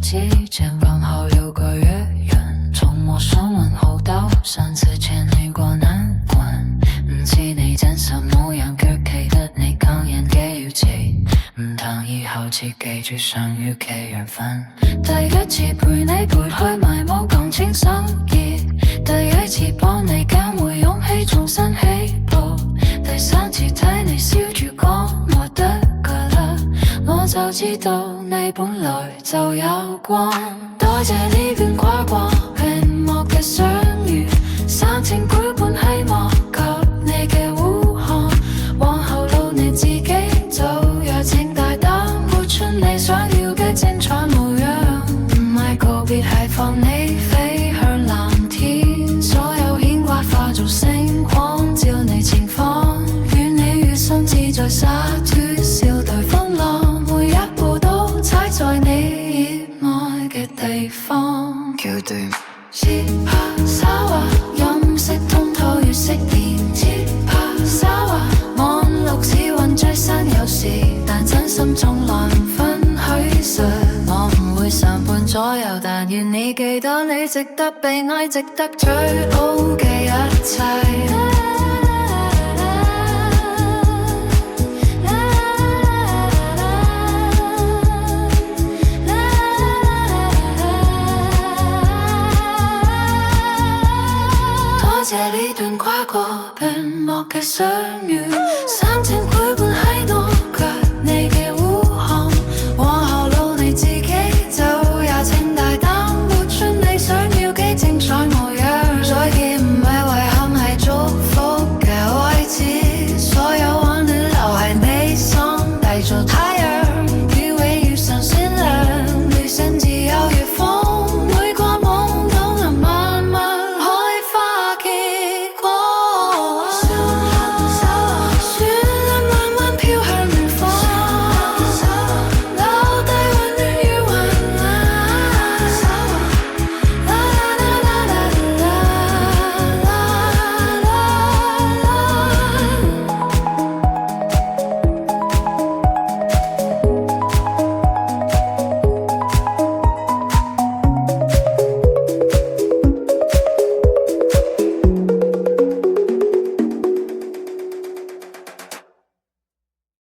之前剛好有個月圓，從陌生問候到上次見你過難關，唔似你真實模樣，卻記得你講演嘅語氣，唔談以後只記住相遇嘅緣分。第一次陪你撥開迷霧講清心意，第一次幫你減回勇氣重新起步，第三次睇你笑住講我得㗎啦，我就知道你本來就有光。多謝呢段跨過屏幕嘅相遇，3千倍半希望給你嘅呼喊，往後路你自己走，若請大膽活出你想要嘅精彩模樣，唔係告別係放你飛向藍天，所有牽掛化做星光照你前方，願你餘生自在灑脫笑對風浪，每一步都踩在你熱愛嘅地方。橋段切拍沙畫，飲食通透月色連切拍沙畫，網絡似雲追山有時，但真心從來唔分虛實。我唔會常伴左右，但願你記得你值得被愛，值得最好嘅一切。多謝呢段跨過屏幕嘅相遇，3千